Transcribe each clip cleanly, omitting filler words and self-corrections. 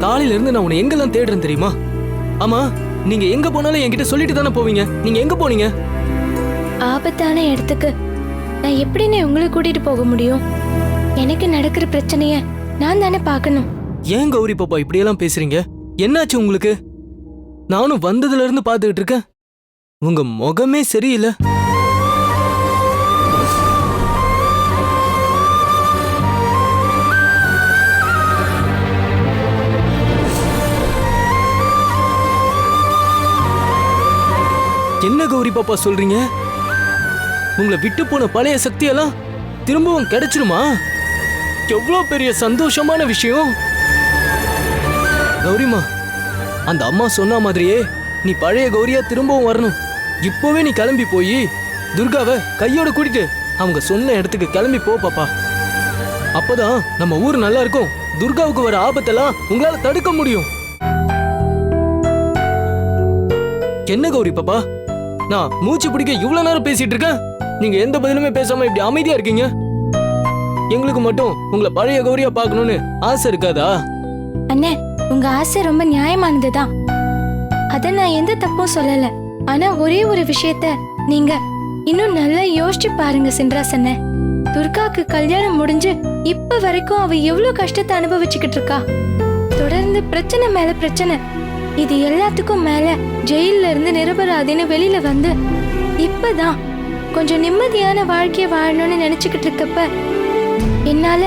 காலையில இருந்து நான் உன்னை எங்கெல்லாம் தேடுறேன் தெரியுமா? ஆமா, நீங்க எங்க போனாலும் என்கிட்ட சொல்லிட்டு தானே போவீங்க. நீங்க எங்க போனீங்க? ஆபத்தான இடத்துக்கு நான் எப்படின்னு உங்களை கூட்டிட்டு போக முடியும்? எனக்கு நடக்கிற பிரச்சனைய நான் தானே பார்க்கணும். ஏன் கௌரி பாப்பா இப்படியெல்லாம் பேசுறீங்க? என்னாச்சு உங்களுக்கு? நானும் வந்ததுல இருந்து பாத்துக்கிட்டு இருக்கேன். உங்க முகமே சரியில்லை. என்ன கௌரி பாப்பா சொல்றீங்க? உங்களை விட்டு போன பழைய சக்தியெல்லாம் திரும்பவும் கிடைச்சிருமா? எவ்வளவு பெரிய சந்தோஷமான விஷயம். கௌரிமா, அந்த அம்மா சொன்ன மாதிரியே நீ பழைய கௌரியா திரும்பவும் வரணும். இப்போவே நீ கிளம்பி போய் துர்காவை கையோட கூட்டிட்டு அவங்க சொன்ன இடத்துக்கு கிளம்பி போ பாப்பா. அப்பதான் நம்ம ஊர் நல்லா இருக்கும். துர்காவுக்கு வர ஆபத்தெல்லாம் உங்களால தடுக்க முடியும். என்ன கௌரி பாப்பா, நான் மூச்சு பிடிக்க இவ்வளவு நேரம் பேசிட்டு இருக்கேன். நீங்க எந்த பதிலுமே பேசாம இப்படி அமைதியா இருக்கீங்க. எங்களுக்கு மட்டும் உங்களை பழைய கௌரியா பார்க்கணும்னு ஆசை இருக்காதா? அண்ணே, உங்க ஆசை ரொம்ப நியாயமானதுதான். அத நான் எந்த தப்பும் சொல்லல. ஆனா ஒரே ஒரு விஷயத்த நீங்க இன்னும் நல்லா யோசிச்சு பாருங்க சின்ராஸ் அண்ணே. துர்காக்கு கல்யாணம் முடிஞ்சு இப்ப வரைக்கும் அவ எவ்வளவு கஷ்டத்தை அனுபவிச்சுக்கிட்டு இருக்கா. தொடர்ந்து பிரச்சனை மேல பிரச்சனை. இது எல்லாத்துக்கும் மேல ஜெயில இருந்து நிரபராதின்னு வெளியில வந்து இப்பதான் கொஞ்சம் நிம்மதியான வாழ்க்கைய வாழணும்னு நினைச்சுக்கிட்டு இருக்கப்ப என்னால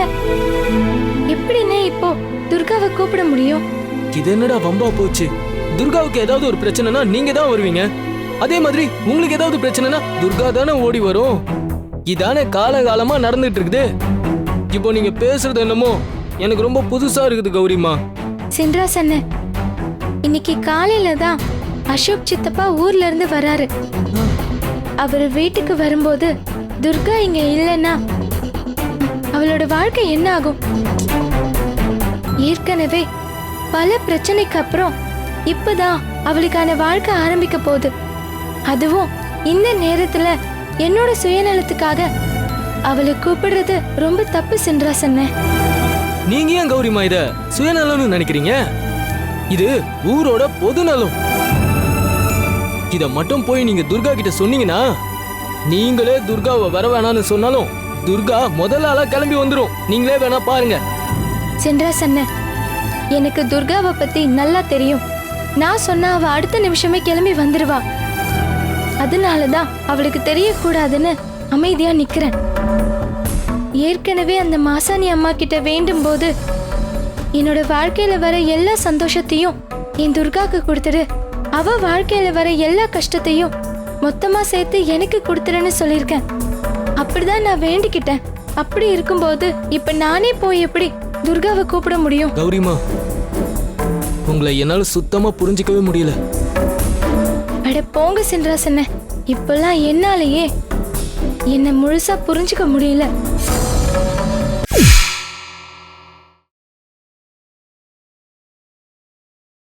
எப்படின்னு இப்போ துர்காவை கூப்பிட முடியும்? இது என்னடா வம்பா போச்சு? துர்காவுக்கு ஏதாவது ஒரு பிரச்சனைனா நீங்க தான் வருவீங்க. அதே மாதிரி உங்களுக்கு ஏதாவது பிரச்சனைனா துர்கா தானே ஓடி வரும். இதானே காலகாலமா நடந்துட்டு இருக்குது. இப்போ நீங்க பேசுறது என்னமோ எனக்கு ரொம்ப புதுசா இருக்குது கௌரிமா. சின்ராஸ் அண்ணே, இன்னைக்கு காலையில தான் அசோக் சித்தப்பா ஊர்ல இருந்து வராரு. அவர் வீட்டுக்கு வரும்போது துர்கா இங்க இல்லைன்னா அவளோட வாழ்க்கை என்ன ஆகும்? ஏற்கனவே பல பிரச்சனைக்கு அப்புறம் இப்பதான் அவளுக்கான வாழ்க்கை ஆரம்பிக்க போகுது. அதுவும் இந்த நேரத்துல என்னோட சுயநலத்துக்காக அவளை கூப்பிடுறது ரொம்ப தப்பு சின்ராஸ் அண்ணே. நீங்க ஏன் கௌரிமா இத சுயநலம்னு நினைக்கிறீங்க? இது ஊரோட பொது நலம். இத மட்டும் போய் நீங்க துர்கா கிட்ட சொன்னீங்கன்னா, நீங்களே துர்காவை வர வேணான்னு சொன்னாலும் துர்கா முதல்ல ஆளா கிளம்பி வந்துரும். நீங்களே வேணா பாருங்க. சின்ராஸ் அண்ணே, எனக்கு துர்காவை பத்தி நல்லா தெரியும். நான் சொன்னா அவ அடுத்த நிமிஷமே கிளம்பி வந்துருவா. அதனாலதான் அவளுக்கு தெரியக்கூடாதுன்னு அமைதியா நிக்கிறேன். ஏற்கனவே அந்த மாசாணி அம்மா கிட்ட வேண்டும் போது என்னோட வாழ்க்கையில வர எல்லா சந்தோஷத்தையும் என் துர்காக்கு கொடுத்துடு, அவ வாழ்க்கையில வர எல்லா கஷ்டத்தையும் மொத்தமா சேர்த்து எனக்கு கொடுத்துருன்னு சொல்லியிருக்கேன். அப்படிதான் நான் வேண்டிக்கிட்டேன். அப்படி இருக்கும்போது இப்ப நானே போய் எப்படி துர்காவை கூப்பிட முடியும்? கௌரிமா, உங்களை என்னால சுத்தமா புரிஞ்சிக்கவே முடியல. அட போங்க சின்ராஸ் அண்ணே, இப்பெல்லாம் என்னாலேயே என்ன முழுசா புரிஞ்சுக்க முடியல.